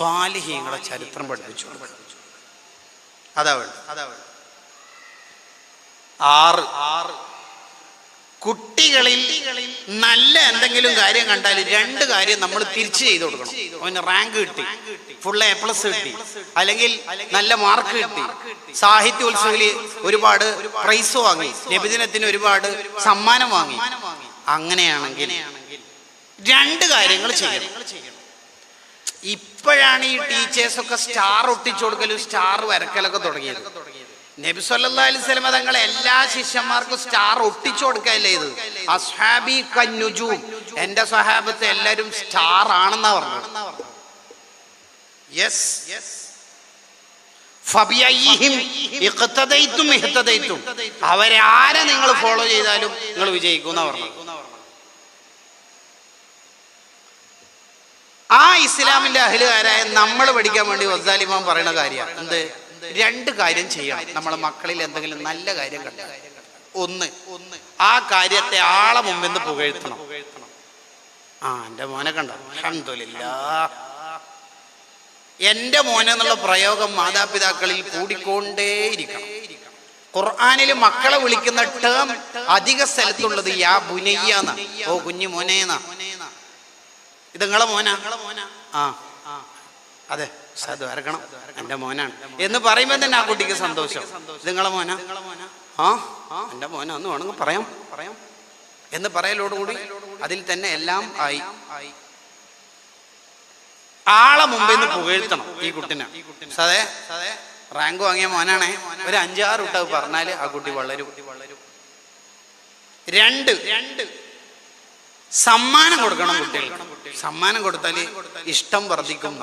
സ്വാലിഹീങ്ങളുടെ ചരിത്രം പഠിപ്പിച്ചു. അതാവൾ കുട്ടികളിൽ നല്ല എന്തെങ്കിലും കാര്യം കണ്ടാൽ രണ്ട് കാര്യം നമ്മൾ തിരിച്ചു ചെയ്ത് കൊടുക്കണം. അവന് റാങ്ക് കിട്ടി, ഫുൾ A+ കിട്ടി, അല്ലെങ്കിൽ നല്ല മാർക്ക് കിട്ടി, സാഹിത്യോത്സവത്തിൽ ഒരുപാട് പ്രൈസ് വാങ്ങി, നബിദിനത്തിന് ഒരുപാട് സമ്മാനം വാങ്ങി, അങ്ങനെയാണെങ്കിൽ രണ്ട് കാര്യങ്ങൾ ചെയ്യണം. ഇപ്പോഴാണ് ഈ ടീച്ചേഴ്സൊക്കെ സ്റ്റാർ ഒട്ടിച്ചു കൊടുക്കലും സ്റ്റാർ വരക്കലൊക്കെ തുടങ്ങിയത്. നബി സല്ലല്ലാഹു അലൈഹി വസല്ലം തങ്ങൾ എല്ലാ ശിഷ്യന്മാർക്കും സ്റ്റാർ ഒട്ടിച്ചു കൊടുക്കല്ലേ ഇത്. അസ്ഹാബി കന്നുജൂം, എന്റെ സ്വഹാബത്ത് എല്ലാവരും സ്റ്റാർ ആണെന്നാ പറഞ്ഞത്. യെസ്, ഫബിഅയ്യിഹിം ഇഖ്തദൈതും ഇഹ്തദൈതും, അവരെ ആരെ നിങ്ങൾ ഫോളോ ചെയ്താലും നിങ്ങൾ വിജയിക്കും എന്നാ പറഞ്ഞത്. ആ ഇസ്ലാമിന്റെ അഹ്ലുകാരായ നമ്മൾ പഠിക്കാൻ വേണ്ടി വസ്സാലിമാൻ പറയുന്ന കാര്യമാണ് എന്ത്? രണ്ട് കാര്യം ചെയ്യണം. നമ്മളെ മക്കളിൽ എന്തെങ്കിലും നല്ല കാര്യം കണ്ടാൽ ഒന്ന് ആ കാര്യത്തെ ആളെ മുമ്പിൽ നിന്ന് പുകഴ്ത്തണം. എന്റെ മോനെ കണ്ടോ, അൽഹംദുലില്ലാഹ്. എന്റെ മോനെ എന്നുള്ള പ്രയോഗം മാതാപിതാക്കളിൽ കൂടിക്കൊണ്ടേയിരിക്കണം. ഖുർആനിൽ മക്കളെ വിളിക്കുന്ന ടേം അധിക സ്ഥലത്തുള്ളത് യാ ബുനയ്യാന്ന, ഓ കുഞ്ഞു മോനേന്നാ. ഇത് നിങ്ങളെ മോനാ? അതെ, അത് വരക്കണം, എന്റെ മോനാണ് എന്ന് പറയുമ്പോൾ തന്നെ ആ കുട്ടിക്ക് സന്തോഷം. ഇത് നിങ്ങളെ മോനാ? എന്റെ മോനാന്ന് വേണമെങ്കിൽ പറയാം എന്ന് പറയലോടുകൂടി അതിൽ തന്നെ എല്ലാം ആയി. ആളെ മുമ്പിൽ നിന്ന് പുകഴ്ത്തണം ഈ കുട്ടിനെ. അതെ, റാങ്ക് വാങ്ങിയ മോനാണേ, ഒരു 5-6 വിട്ടത് പറഞ്ഞാല് ആ കുട്ടി വളരും. രണ്ട് സമ്മാനം കൊടുക്കണം കുട്ടികൾക്ക്. സമ്മാനം കൊടുത്താൽ ഇഷ്ടം വർദ്ധിക്കും.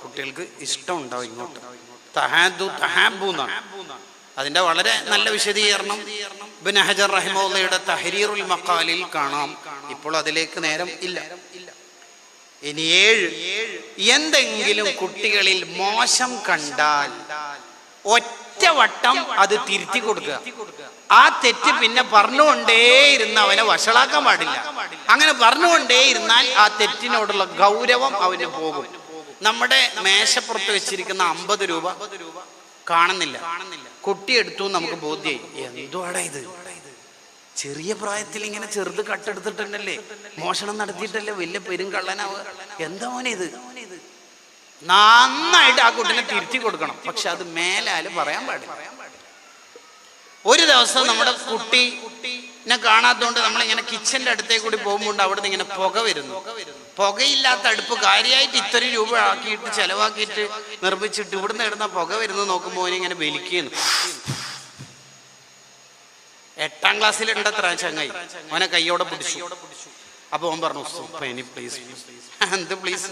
കുട്ടികൾക്ക് ഇഷ്ടം ഉണ്ടാവും ഇങ്ങോട്ട്. അതിന്റെ വളരെ നല്ല വിശദീകരണം ഇബ്നു ഹജർ റഹിമഹുള്ളയുടെ തഹ്രീറുൽ മഖാലിൽ കാണാം. ഇപ്പോൾ അതിലേക്ക് നേരം ഇല്ല. ഇനി 7, എന്തെങ്കിലും കുട്ടികളിൽ മോശം കണ്ടാൽ ഒറ്റവട്ടം അത് തിരുത്തി കൊടുക്കുക. ആ തെറ്റ് പിന്നെ പറഞ്ഞുകൊണ്ടേയിരുന്ന അവനെ വഷളാക്കാൻ പാടില്ല. അങ്ങനെ പറഞ്ഞുകൊണ്ടേയിരുന്നാൽ ആ തെറ്റിനോടുള്ള ഗൗരവം അവന് പോകും. നമ്മുടെ മേശപ്പുറത്ത് വെച്ചിരിക്കുന്ന 50 രൂപ കാണുന്നില്ല, കുട്ടി എടുത്തു, നമുക്ക് ബോധ്യായി. എന്തുവാടാ ഇത്? ചെറിയ പ്രായത്തിൽ ഇങ്ങനെ ചെറുത് കട്ടെടുത്തിട്ടുണ്ടല്ലേ, മോഷണം നടത്തിയിട്ടല്ലേ വലിയ പെരുങ്കള്ളനാവുക. എന്താ മോനെ ഇത്? നന്നായിട്ട് ആ കുട്ടിനെ തിരുത്തി കൊടുക്കണം. പക്ഷെ അത് മേലാല് പറയാൻ പാടില്ല. ഒരു ദിവസം നമ്മുടെ കുട്ടീനെ കാണാത്തതുകൊണ്ട് നമ്മളിങ്ങനെ കിച്ചന്റെ അടുത്തേക്ക് കൂടി പോകുമ്പോൾ അവിടെ നിന്ന് ഇങ്ങനെ പുക വരുന്നു. പുകയില്ലാത്ത അടുപ്പ് കാര്യമായിട്ട് ഇത്രയും രൂപ ആക്കിയിട്ട് ചെലവാക്കിയിട്ട് നിർമ്മിച്ചിട്ട് ഇവിടുന്ന് ഇടുന്ന പുക വരുന്നു നോക്കുമ്പോൾ ഓനിങ്ങനെ വലിക്കുന്നു. 8ാം ക്ലാസ്സിലുണ്ടത്ര ചങ്ങായി, ഓനെ കയ്യോടെ പിടിച്ചു. അപ്പൊ ഓൻ പറഞ്ഞു, പ്ലീസ്. എന്ത് പ്ലീസ്?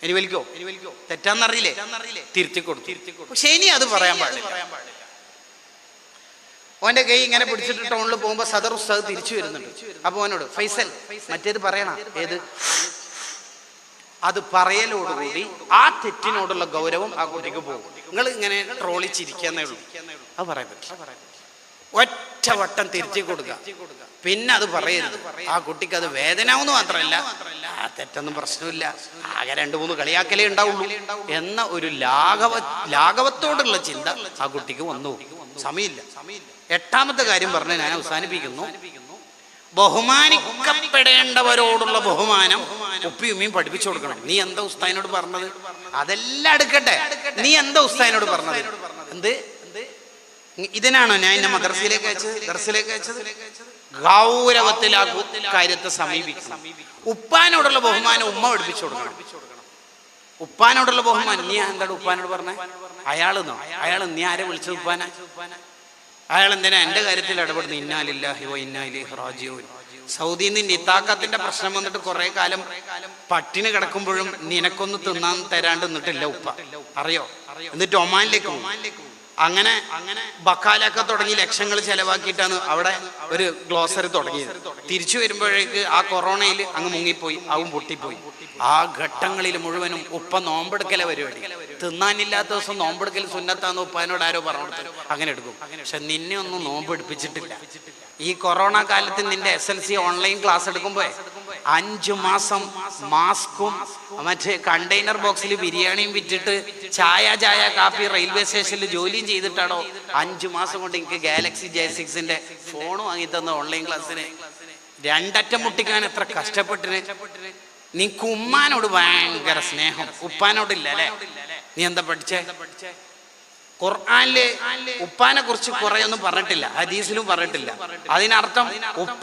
ഇനി വലിക്കോ? തെറ്റാന്നറിയില്ലേ? തിരുത്തി കൊടുത്തു. പക്ഷെ ഇനി അത് പറയാൻ പാടില്ല. ഓന്റെ കൈ ഇങ്ങനെ പിടിച്ചിട്ട് ടൗണിൽ പോകുമ്പോ സദർ ഉസ്താദ് തിരിച്ചു വരുന്നുണ്ട്. അപ്പൊ ഓനോട്, ഫൈസൽ മറ്റേത് പറയണ, ഏത്? അത് പറയലോടുകൂടി ആ തെറ്റിനോടുള്ള ഗൗരവം ആ കുട്ടിക്ക് പോകും. നിങ്ങൾ ഇങ്ങനെ ട്രോളിച്ചിരിക്കുന്നേ ഉള്ളൂ. അത് പറയാൻ പറ്റില്ല. ഒറ്റവട്ടം തിരിച്ചു കൊടുക്കുക, പിന്നെ അത് പറയരുത്. ആ കുട്ടിക്ക് അത് വേദനാവെന്ന് മാത്രമല്ല, ആ തെറ്റൊന്നും പ്രശ്നമില്ല, ആകെ 2-3 കളിയാക്കലേ ഉണ്ടാവുള്ളൂ എന്ന ഒരു ലാഘവത്തോടുള്ള ചിന്ത ആ കുട്ടിക്ക് വന്നു. സമയമില്ല. 8ാമത്തെ കാര്യം പറഞ്ഞ് ഞാൻ അവസാനിപ്പിക്കുന്നു. ബഹുമാനിക്കപ്പെടേണ്ടവരോടുള്ള ബഹുമാനം ഉപ്പിയുമ്മയും പഠിപ്പിച്ചു കൊടുക്കണം. നീ എന്താ ഉസ്താദിനോട് പറഞ്ഞത്? അതെല്ലാം എടുക്കട്ടെ, നീ എന്താ ഉസ്താദിനോട് പറഞ്ഞത്? എന്ത് ഇതിനാണോ ഞാൻ എന്നെ മദ്രസയിലേക്ക് അയച്ചത്, ദർസിലേക്ക് അയച്ചത്? ഗൗരവത്തിൽ ആ കാര്യത്തെ സമീപിക്കണം. ഉപ്പാനോടുള്ള ബഹുമാനം ഉമ്മ പഠിപ്പിച്ചു കൊടുക്കണം. ഉപ്പാനോടുള്ള ബഹുമാനം, നീ എന്താണ് ഉപ്പാനോട് പറഞ്ഞേ? അയാൾ നീ ആരെ വിളിച്ചത്? ഉപ്പാന. അയാൾ എന്തിനാ എന്റെ കാര്യത്തിൽ ഇടപെടുന്നു? ഇന്നാ ലില്ലാഹി വ ഇന്നാ ഇലൈഹി റാജിഊൻ. സൗദിയിൽ നിന്ന് ഇത്താക്കത്തിന്റെ പ്രശ്നം വന്നിട്ട് കുറെ കാലം പട്ടിണി കിടക്കുമ്പോഴും നിനക്കൊന്ന് തിന്നാൻ തരാണ്ട് നിന്നിട്ടില്ല ഉപ്പ, അറിയോ? എന്നിട്ട് ഒമാനിലേക്ക് പോകും. അങ്ങനെ ബക്കാലൊക്കെ തുടങ്ങി ലക്ഷങ്ങൾ ചെലവാക്കിയിട്ടാണ് അവിടെ ഒരു ഗ്ലോസറി തുടങ്ങിയത്. തിരിച്ചു വരുമ്പോഴേക്ക് ആ കൊറോണയിൽ അങ്ങ് മുങ്ങിപ്പോയി, ആവും പൊട്ടിപ്പോയി. ആ ഘട്ടങ്ങളിൽ മുഴുവനും ഉപ്പ നോമ്പെടുക്കല പരിപാടി. തിന്നാനില്ലാത്ത ദിവസം നോമ്പെടുക്കൽ സുന്നത്താന്ന് ഉപ്പാനോട് ആരോ പറഞ്ഞു, അങ്ങനെ എടുക്കും. പക്ഷെ നിന്നെ ഒന്നും നോമ്പെടുപ്പിച്ചിട്ടില്ല. ഈ കൊറോണ കാലത്ത് നിന്റെ SLC ഓൺലൈൻ ക്ലാസ് എടുക്കുമ്പോ 5 മാസം മാസ്കും മറ്റേ കണ്ടെയ്നർ ബോക്സിൽ ബിരിയാണിയും വിറ്റിട്ട് ചായ കാപ്പി റെയിൽവേ സ്റ്റേഷനിൽ ജോലിയും ചെയ്തിട്ടാണോ 5 മാസം കൊണ്ട് എനിക്ക് ഗാലക്സി J6ന്റെ ഫോൺ വാങ്ങി തന്ന ഓൺലൈൻ ക്ലാസ്സിന്? 2 അറ്റം മുട്ടിക്കാൻ എത്ര കഷ്ടപ്പെട്ടിന്. നിനക്ക് ഉമ്മാനോട് ഭയങ്കര സ്നേഹം, ഉപ്പാനോടില്ല അല്ലേ? നീ എന്താ പഠിച്ചേ? ഖുർആനില് ഉപ്പാനെ കുറിച്ച് കുറെ ഒന്നും പറഞ്ഞിട്ടില്ല, ഹദീസിലും പറഞ്ഞിട്ടില്ല. അതിനർത്ഥം ഉപ്പ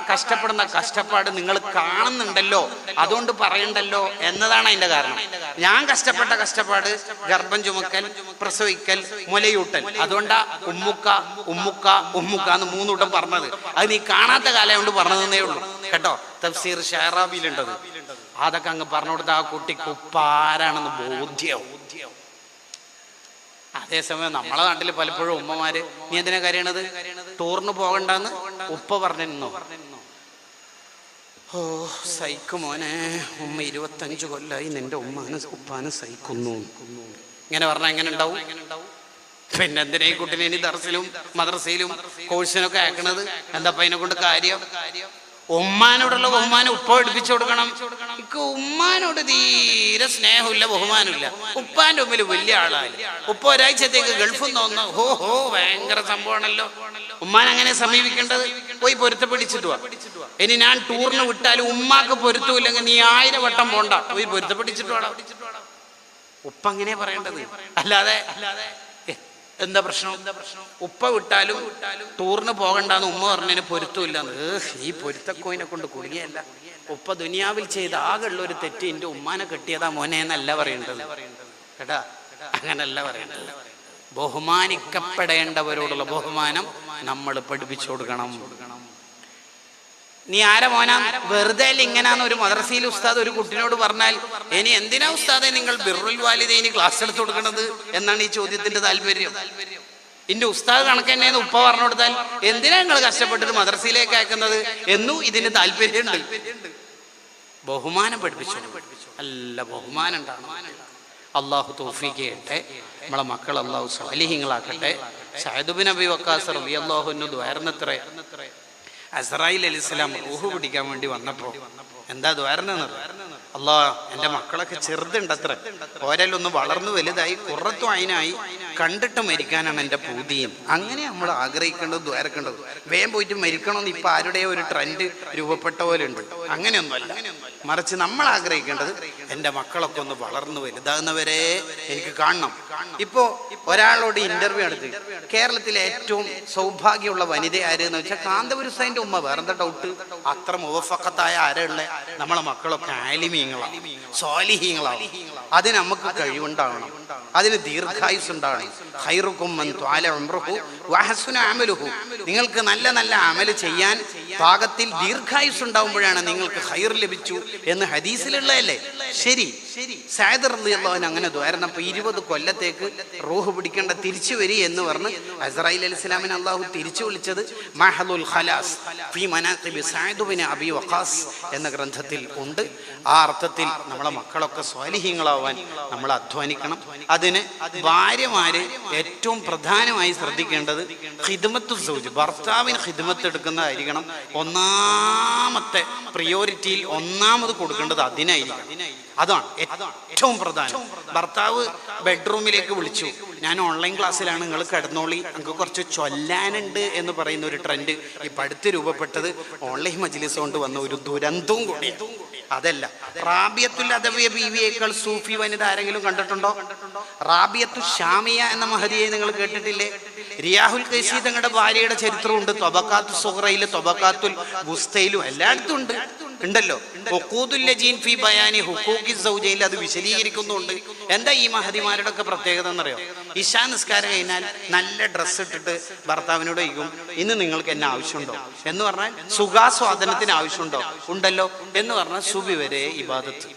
കഷ്ടപ്പെടുന്ന കഷ്ടപ്പാട് നിങ്ങൾ കാണുന്നുണ്ടല്ലോ, അതുകൊണ്ട് പറയണ്ടല്ലോ എന്നതാണ് അതിന്റെ കാരണം. ഞാൻ കഷ്ടപ്പെട്ട കഷ്ടപ്പാട് ഗർഭം ചുമക്കൽ, പ്രസവിക്കൽ, മുലയൂട്ടൽ. അതുകൊണ്ടാ ഉമ്മുക്ക ഉമ്മുക്ക ഉമ്മുക്ക എന്ന് 3 വട്ടം പറഞ്ഞത്. അത് നീ കാണാത്ത കാലം കൊണ്ട് പറഞ്ഞതേ ഉള്ളൂ കേട്ടോ. തഫ്സീർ ഷാറാബിയിലുണ്ടത്. അതൊക്കെ അങ്ങ് പറഞ്ഞു കൊടുത്ത ആ കുട്ടിക്ക് ഉപ്പാരാണെന്ന് ബോധ്യവും. അതേസമയം നമ്മളെ നാട്ടിൽ പലപ്പോഴും ഉമ്മമാര് നീ എന്തിനാ കരയണത്, ടൂറിന് പോകണ്ടെന്ന് ഉപ്പ പറഞ്ഞിരുന്നോ? ഓ സഹിക്കും മോനെ, ഉമ്മ 25 കൊല്ലായി നിന്റെ ഉപ്പാന് സഹിക്കുന്നു. ഇങ്ങനെ പറഞ്ഞാൽ എങ്ങനെ ഉണ്ടാവും? പിന്നെ എന്തിനാ ഈ കുട്ടിനെ ഇനി ദർസിലും മദ്രസയിലും കോഴ്സിനൊക്കെ അയക്കണത്? എന്താ അതിനെ കൊണ്ട് കാര്യം? ഉമ്മാനോടുള്ള ബഹുമാനം ഉപ്പ പഠിപ്പിച്ചു കൊടുക്കണം. എനിക്ക് ഉമ്മാനോട് തീരെ സ്നേഹമില്ല, ബഹുമാനമില്ല. ഉപ്പാന്റെ മുമ്പിൽ വലിയ ആളായി. ഉപ്പ ഒരാഴ്ചത്തേക്ക് ഗൾഫിൽ നിന്ന് വന്നു, ഹോ ഭയങ്കര സംഭവമാണല്ലോ. ഉമ്മാൻ അങ്ങനെ സമീപിക്കേണ്ടത്? പോയി പൊരുത്തപ്പെടിച്ചിട്ട് വാ. ഇനി ഞാൻ ടൂറിന് വിട്ടാലും ഉമ്മാക്ക് പൊരുത്തമില്ലെങ്കിൽ നീ 1000 വട്ടം പോണ്ട, പോയി പൊരുത്തപ്പെടിച്ചിട്ട് വാടാ. ഉപ്പ അങ്ങനെ പറയേണ്ടത്, അല്ലാതെ എന്താ പ്രശ്നം? ഉപ്പ വിട്ടാലും ടൂറിന് പോകണ്ടെന്ന് ഉമ്മ പറഞ്ഞതിന് പൊരുത്തമില്ലാന്ന്. ഈ പൊരുത്തക്കോയിനെ കൊണ്ട് കുടുങ്ങിയല്ല. ഉപ്പ ദുനിയാവിൽ ചെയ്ത ആകെയുള്ള ഒരു തെറ്റ് എന്റെ ഉമ്മാനെ കെട്ടിയതാ മോനെ എന്നല്ല പറയേണ്ടത് കേട്ടാ, അങ്ങനല്ല പറയേണ്ടത്. ബഹുമാനിക്കപ്പെടേണ്ടവരോടുള്ള ബഹുമാനം നമ്മൾ പഠിപ്പിച്ചു കൊടുക്കണം. നീ ആരെ മോനാ? വെറുതെ അല്ല ഇങ്ങനാന്ന് ഒരു മദ്രസയിൽ ഉസ്താദ് ഒരു കുട്ടിനോട് പറഞ്ഞാൽ ഇനി എന്തിനാ ഉസ്താദെ നിങ്ങൾ ബിർറുൽ വാലിദൈനി ക്ലാസ് എടുത്ത് കൊടുക്കണത് എന്നാണ് ഈ ചോദ്യത്തിന്റെ താല്പര്യം. ഇന്റെ ഉസ്താദ് കണക്കെന്നെ ഉപ്പ പറഞ്ഞു കൊടുത്താൽ എന്തിനാ നിങ്ങൾ കഷ്ടപ്പെട്ടിട്ട് മദ്രസയിലേക്ക് അയക്കുന്നത് എന്നും ഇതിന് താല്പര്യമുണ്ട്. ബഹുമാനം പഠിപ്പിച്ചു, അല്ല ബഹുമാനം ഉണ്ടാകണം. അള്ളാഹു തൗഫീഖ് ചെയ്യട്ടെ. നമ്മളെ മക്കൾ അള്ളാഹു സാലിഹീങ്ങളാക്കട്ടെ. സഅദ് ബിൻ അബി വഖാസ് റളിയല്ലാഹു അൻഹു ദ്വാരന്നത്രേ. അസ്രായിൽ അലൈഹിസ്സലാം റൂഹ് പിടിക്കാൻ വേണ്ടി വന്നപ്പോ എന്താ ദ്വാരന്നത്? അല്ലാ എൻ്റെ മക്കളൊക്കെ ചെറുതുണ്ടത്ര, ഓരല്ലൊന്ന് വളർന്നു വലുതായി ഖുറത്തു അയിനായി കണ്ടിട്ട് മരിക്കാനാണ് എൻ്റെ പൂതിയും. അങ്ങനെ നമ്മൾ ആഗ്രഹിക്കേണ്ടത് ദ്വാരക്കേണ്ടത്. വേഗം പോയിട്ട് മരിക്കണമെന്ന് ഇപ്പൊ ആരുടെയോ ഒരു ട്രെൻഡ് രൂപപ്പെട്ട പോലെ ഉണ്ട്. അങ്ങനെയൊന്നുമല്ല, മറിച്ച് നമ്മൾ ആഗ്രഹിക്കേണ്ടത് എൻ്റെ മക്കളൊക്കെ ഒന്ന് വളർന്നു വലുതാകുന്നവരെ എനിക്ക് കാണണം. ഇപ്പോ ഒരാളോട് ഇന്റർവ്യൂ എടുത്ത് കേരളത്തിലെ ഏറ്റവും സൗഭാഗ്യമുള്ള വനിത ആരെന്ന് വെച്ചാൽ കാന്തപുരസൈൻ്റെ ഉമ്മ. വേറെന്താ ഡൗട്ട്? അത്ര മുവഫഖത്തായ ആരുള്ള നമ്മളെ മക്കളൊക്കെ ആലിമീങ്ങളാണ്, സ്വാലിഹീങ്ങളാണ്. അതിന് നമുക്ക് കഴിവുണ്ടാവണം, അതിന് ദീർഘായുസ് ഉണ്ടാവണം. ഖൈറുക്കും മൻ ത്വാല ഉംറുഹു വഹസുന അമലുഹു. നിങ്ങൾക്ക് നല്ല നല്ല അമല് ചെയ്യാൻ പാകത്തിൽ ദീർഘായുസ് ഉണ്ടാവുമ്പോഴാണ് നിങ്ങൾക്ക് ഖൈർ ലഭിച്ചു എന്ന് ഹദീസിലുള്ളതല്ലേ? ശരി, സഅദ് റളിയല്ലാഹു അൻഹു അങ്ങനെ ദ്വാരന്നപ്പോ 20 കൊല്ലത്തേക്ക് റൂഹ് പിടിക്കേണ്ട തിരിച്ചു വരി എന്ന് പറഞ്ഞ് അസ്രായിൽ അലൈഹിസ്സലാമിനെ അള്ളാഹു തിരിച്ചു വിളിച്ചത് മഹലുൽ ഖലാസ് ഫീ മനാഖിബി സഅദ് ബിൻ അബി വഖാസ് എന്ന ഗ്രന്ഥത്തിൽ ഉണ്ട്. ആ അർത്ഥത്തിൽ നമ്മളെ മക്കളൊക്കെ സ്വാലിഹീങ്ങളാവാൻ നമ്മൾ അധ്വാനിക്കണം. അതിന് ഭാര്യമാര് ഏറ്റവും പ്രധാനമായി ശ്രദ്ധിക്കേണ്ടത് ഖിദ്മത്തു സൗജ്, ഭർത്താവിന് ഖിദ്മത്ത് എടുക്കുന്നതായിരിക്കണം. ഒന്നാമത്തെ പ്രിയോറിറ്റിയിൽ ഒന്നാമത് കൊടുക്കേണ്ടത് അതിനായിരിക്കണം. അതാണ് ഏറ്റവും പ്രധാനം. ഭർത്താവ് ബെഡ്റൂമിലേക്ക് വിളിച്ചു, ഞാൻ ഓൺലൈൻ ക്ലാസ്സിലാണ്, നിങ്ങൾ കിടന്നോളി, നിങ്ങൾക്ക് കുറച്ച് ചൊല്ലാനുണ്ട് എന്ന് പറയുന്ന ഒരു ട്രെൻഡ് ഇപ്പം അടുത്ത് രൂപപ്പെട്ടത് ഓൺലൈൻ മജ്ലിസ് കൊണ്ട് വന്ന ഒരു ദുരന്തവും കൂടിയാണ്. അതല്ല, റാബിയത്തുൽ അദവിയ ബീവിയേക്കാൾ സൂഫി വനിത ആരെങ്കിലും കണ്ടിട്ടുണ്ടോ? റാബിയത്തു ഷാമിയ എന്ന മഹദിയെ നിങ്ങൾ കേട്ടിട്ടില്ലേ? റിയാഹുൽ ഖൈസി തങ്ങളുടെ ഭാര്യയുടെ ചരിത്രമുണ്ട്. തൊബക്കാത്തു സുഹറയിലും തൊബക്കാത്തുൽ വുസ്തയിലും എല്ലായിടത്തും ഉണ്ടല്ലോ. അത് വിശദീകരിക്കുന്നുണ്ട്. എന്താ ഈ മഹദിമാരുടെ ഒക്കെ പ്രത്യേകത എന്നറിയോ? ഇശാ നിസ്കാരം കഴിഞ്ഞാൽ നല്ല ഡ്രസ്സ് ഇട്ടിട്ട് ഭർത്താവിനോട് ചോദിക്കും, ഇന്ന് നിങ്ങൾക്ക് എന്നെ ആവശ്യമുണ്ടോ എന്ന് പറഞ്ഞാൽ, സുഖാസ്വാദനത്തിന് ആവശ്യമുണ്ടോ? ഉണ്ടല്ലോ എന്ന് പറഞ്ഞാൽ സുബി വരെ ഇബാദത്ത്.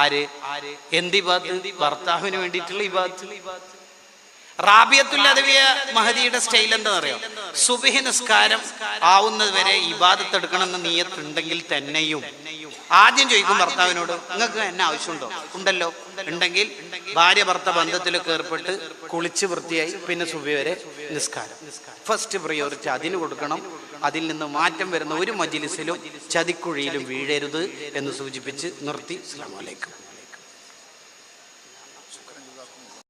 ആര്? എന്ത് ഇബാദത്ത്? ഭർത്താവിന് വേണ്ടിയിട്ടുള്ള ഇബാദത്ത്. റാബിയത്തുൽ അദവിയ മഹദിയുടെ സ്റ്റൈൽ എന്താണെന്നറിയോ? സുബ്ഹി നിസ്കാരം ആവുന്നത് വരെ ഇബാദത്ത് എടുക്കണമെന്ന് നിയത്തുണ്ടെങ്കിൽ തന്നെയും ആദ്യം ചോദിക്കും ഭർത്താവിനോട്, നിങ്ങൾക്ക് എന്നെ ആവശ്യമുണ്ടോ? ഉണ്ടല്ലോ. ഉണ്ടെങ്കിൽ ഭാര്യ ഭർത്ത ബന്ധത്തിലൊക്കെ ഏർപ്പെട്ട് കുളിച്ച് വൃത്തിയായി പിന്നെ സുബ്ഹി വരെ നിസ്കാരം. ഫസ്റ്റ് പ്രയോറിറ്റി അതിന് കൊടുക്കണം. അതിൽ നിന്ന് മാറ്റം വരുന്ന ഒരു മജ്‌ലിസിലും ചതിക്കുഴിയിലും വീഴരുത് എന്ന് സൂചിപ്പിച്ച് നിർത്തി. അസ്സലാമു അലൈക്കും.